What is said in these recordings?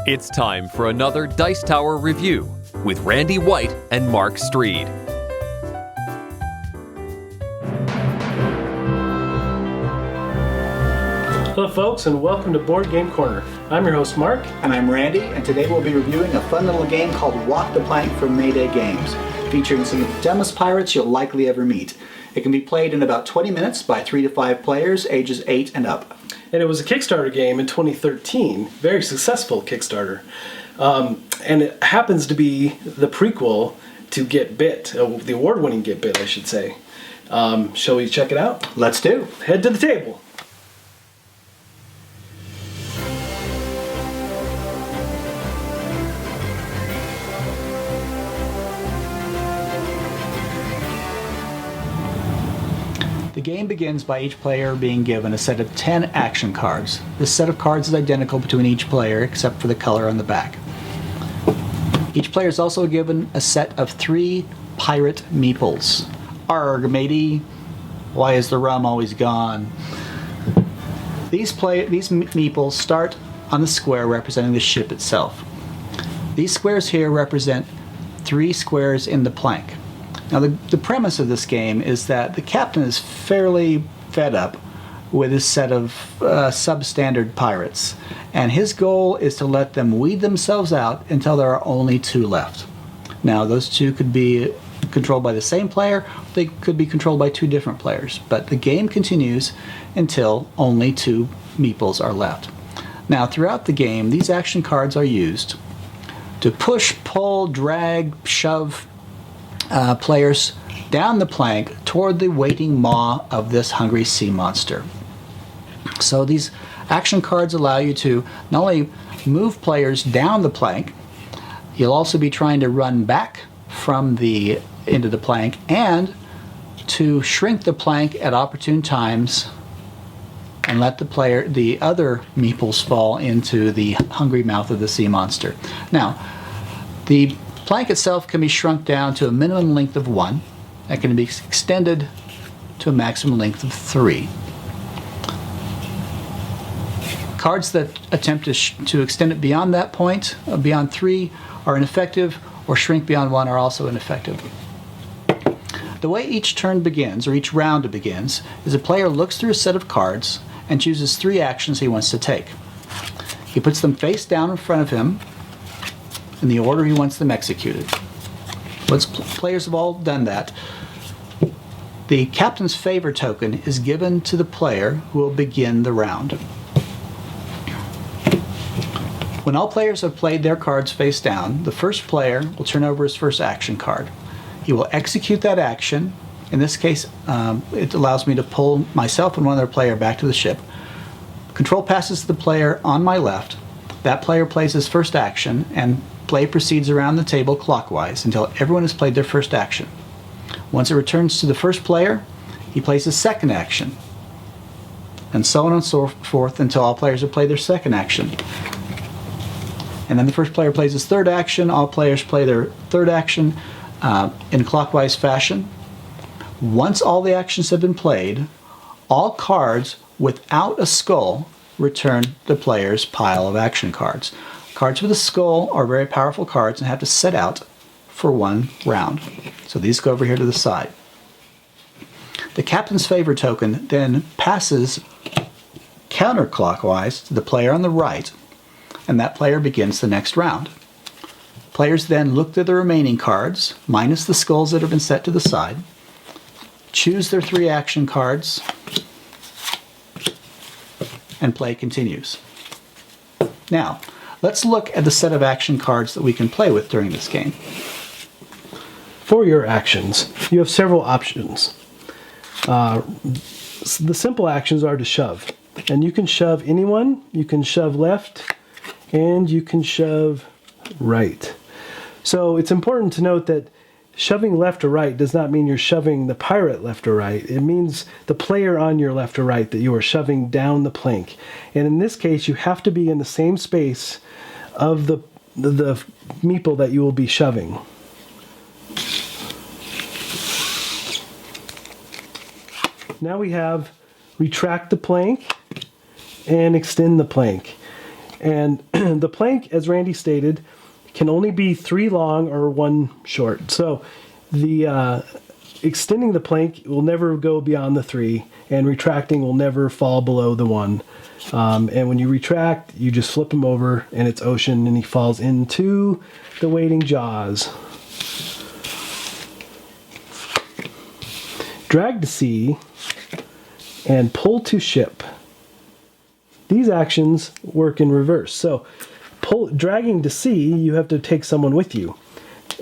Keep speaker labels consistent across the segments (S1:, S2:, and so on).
S1: It's time for another Dice Tower review with Randy White and Mark Streed.
S2: Hello folks, and welcome to Board Game Corner. I'm your host Mark.
S3: And I'm Randy, and today we'll be reviewing a fun little game called Walk the Plank from Mayday Games, featuring some of the dumbest pirates you'll likely ever meet. It can be played in about 20 minutes by 3 to 5 players, ages 8 and up.
S2: And it was a Kickstarter game in 2013, very successful Kickstarter. And it happens to be the prequel to Get Bit, the award-winning Get Bit, I should say. Shall we check it out?
S3: Let's do.
S2: Head to the table.
S3: The game begins by each player being given a set of 10 action cards. This set of cards is identical between each player except for the color on the back. Each player is also given a set of 3 pirate meeples. Arg, matey, why is the rum always gone? These meeples start on the square representing the ship itself. These squares here represent 3 squares in the plank. Now the premise of this game is that the captain is fairly fed up with his set of substandard pirates, and his goal is to let them weed themselves out until there are only 2 left. Now those 2 could be controlled by the same player, they could be controlled by 2 different players, but the game continues until only 2 meeples are left. Now throughout the game, these action cards are used to push, pull, drag, shove players down the plank toward the waiting maw of this hungry sea monster. So these action cards allow you to not only move players down the plank, you'll also be trying to run back from into the plank and to shrink the plank at opportune times and let the other meeples fall into the hungry mouth of the sea monster. Now, the plank itself can be shrunk down to a minimum length of 1 and can be extended to a maximum length of 3. Cards that attempt to extend it beyond that point, beyond 3, are ineffective, or shrink beyond 1 are also ineffective. The way each turn begins, or each round begins, is a player looks through a set of cards and chooses 3 actions he wants to take. He puts them face down in front of him in the order he wants them executed. Once players have all done that, the captain's favor token is given to the player who will begin the round. When all players have played their cards face down, the first player will turn over his first action card. He will execute that action. In this case, it allows me to pull myself and one other player back to the ship. Control passes to the player on my left. That player plays his first action, and play proceeds around the table clockwise until everyone has played their first action. Once it returns to the first player, he plays his second action, and so on and so forth until all players have played their second action. And then the first player plays his third action, all players play their third action in clockwise fashion. Once all the actions have been played, all cards without a skull return the player's pile of action cards. Cards with a skull are very powerful cards and have to sit out for 1 round. So these go over here to the side. The captain's favor token then passes counterclockwise to the player on the right, and that player begins the next round. Players then look through the remaining cards, minus the skulls that have been set to the side, choose their 3 action cards, and play continues. Now, let's look at the set of action cards that we can play with during this game.
S2: For your actions, you have several options. The simple actions are to shove. And you can shove anyone, you can shove left, and you can shove right. So it's important to note that shoving left or right does not mean you're shoving the pirate left or right. It means the player on your left or right that you are shoving down the plank. And in this case, you have to be in the same space of the meeple that you will be shoving. Now we have retract the plank and extend the plank. And the plank, as Randy stated, can only be 3 long or 1 short. So the extending the plank will never go beyond the 3, and retracting will never fall below the 1. And when you retract, you just flip him over, and it's ocean, and he falls into the waiting jaws. Drag to sea and pull to ship. These actions work in reverse. So dragging to sea, you have to take someone with you.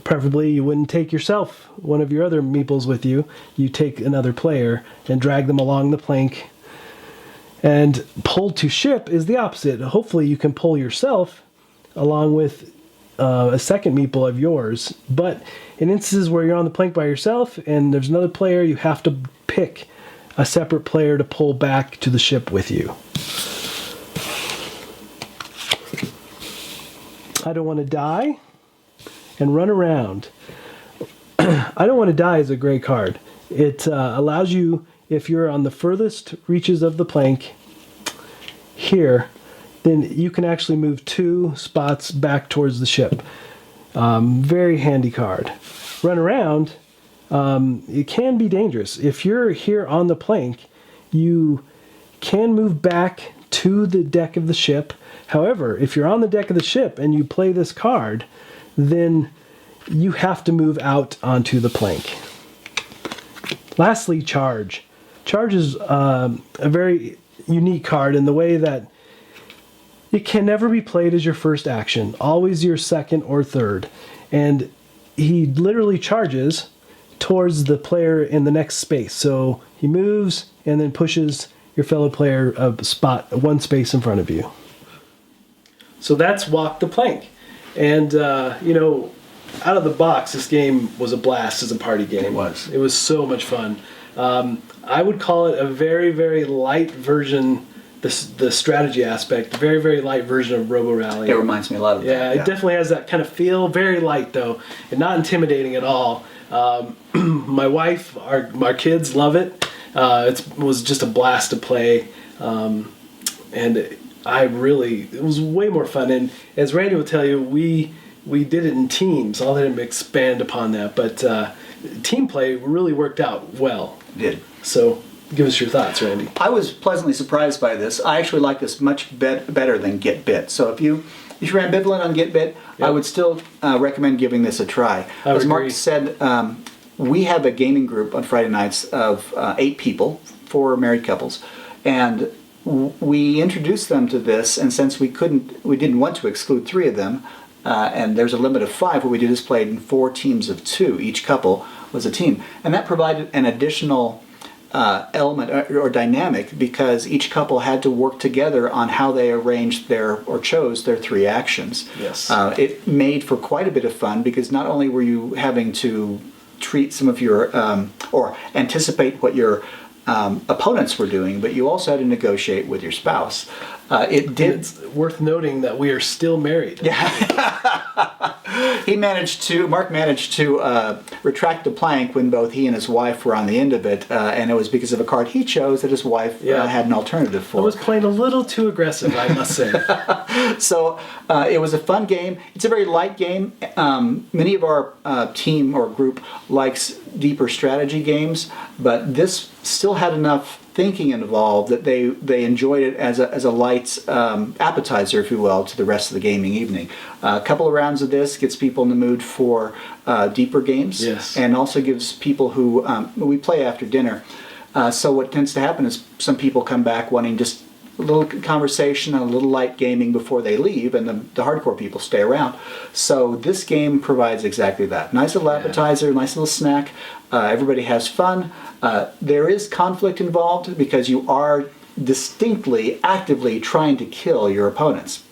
S2: Preferably, you wouldn't take yourself, one of your other meeples with you. You take another player and drag them along the plank. And pull to ship is the opposite. Hopefully, you can pull yourself along with a second meeple of yours. But in instances where you're on the plank by yourself and there's another player, you have to pick a separate player to pull back to the ship with you. I don't want to die and run around. I don't want to die is a great card. It allows you, if you're on the furthest reaches of the plank here, then you can actually move 2 spots back towards the ship. Very handy card. Run around, it can be dangerous. If you're here on the plank, you can move back to the deck of the ship. However, if you're on the deck of the ship and you play this card, then you have to move out onto the plank. Lastly, charge. Charge is a very unique card in the way that it can never be played as your first action, always your second or third. And he literally charges towards the player in the next space. So he moves and then pushes your fellow player a spot, 1 space in front of you. So that's Walk the Plank. And, out of the box, this game was a blast as a party game.
S3: It was.
S2: It was so much fun. I would call it a very, very light version, the strategy aspect, very, very light version of Robo Rally.
S3: It reminds me a lot of that.
S2: Yeah, it definitely has that kind of feel. Very light, though, and not intimidating at all. My wife, our kids love it. It was just a blast to play. And it was way more fun. And as Randy will tell you, we did it in teams. I'll let him expand upon that. But team play really worked out well.
S3: It did.
S2: So give us your thoughts, Randy.
S3: I was pleasantly surprised by this. I actually like this much better than Get Bit. So if you're ambivalent on Get Bit, I would still recommend giving this a try. As Mark said, we have a gaming group on Friday nights of 8 people, 4 married couples, and we introduced them to this. And since we didn't want to exclude 3 of them, and there's a limit of 5, what we did is played in 4 teams of 2. Each couple was a team, and that provided an additional element or dynamic because each couple had to work together on how they arranged chose their 3 actions.
S2: Yes.
S3: It made for quite a bit of fun because not only were you having to treat some of your or anticipate what your opponents were doing, but you also had to negotiate with your spouse. It's
S2: worth noting that we are still married.
S3: Yeah. Mark managed to retract the plank when both he and his wife were on the end of it, and it was because of a card he chose that his wife had an alternative for.
S2: I was playing a little too aggressive, I must say.
S3: So it was a fun game. It's a very light game. Many of our team or group likes deeper strategy games, but this still had enough thinking involved that they enjoyed it as a light appetizer, if you will, to the rest of the gaming evening. A couple of rounds of this gets people in the mood for deeper games, and also gives people who we play after dinner. So what tends to happen is some people come back wanting just a little conversation and a little light gaming before they leave, and the hardcore people stay around. So this game provides exactly that. Nice little appetizer, nice little snack. Everybody has fun. There is conflict involved because you are distinctly, actively trying to kill your opponents.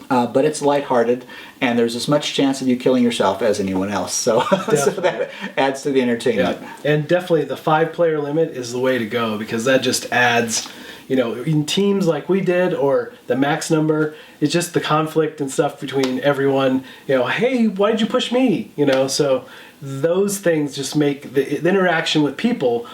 S3: But it's lighthearted, and there's as much chance of you killing yourself as anyone else. So, so that adds to the entertainment.
S2: Yeah. And definitely the 5-player limit is the way to go because that just adds, in teams like we did or the max number, it's just the conflict and stuff between everyone. Hey, why did you push me? So those things just make the interaction with people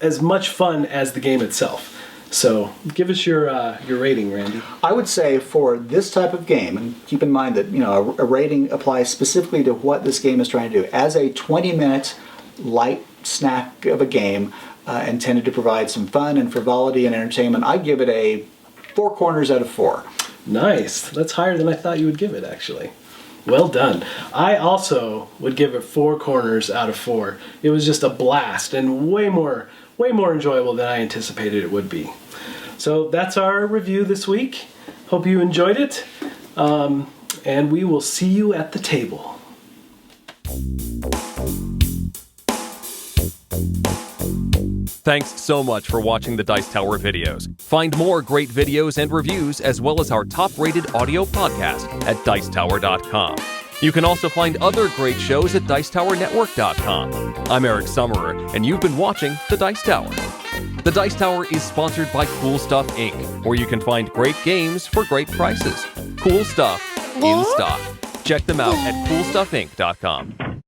S2: as much fun as the game itself. So give us your rating, Randy.
S3: I would say for this type of game, and keep in mind that a rating applies specifically to what this game is trying to do. As a 20-minute light snack of a game intended to provide some fun and frivolity and entertainment, I give it a 4 corners out of 4.
S2: Nice. That's higher than I thought you would give it, actually. Well done. I also would give it 4 corners out of 4. It was just a blast and way more enjoyable than I anticipated it would be. So that's our review this week. Hope you enjoyed it. And we will see you at the table.
S1: Thanks so much for watching the Dice Tower videos. Find more great videos and reviews, as well as our top-rated audio podcast at Dicetower.com. You can also find other great shows at Dicetowernetwork.com. I'm Eric Summerer, and you've been watching The Dice Tower. The Dice Tower is sponsored by Cool Stuff Inc., where you can find great games for great prices. Cool stuff in stock. Check them out at CoolStuffInc.com.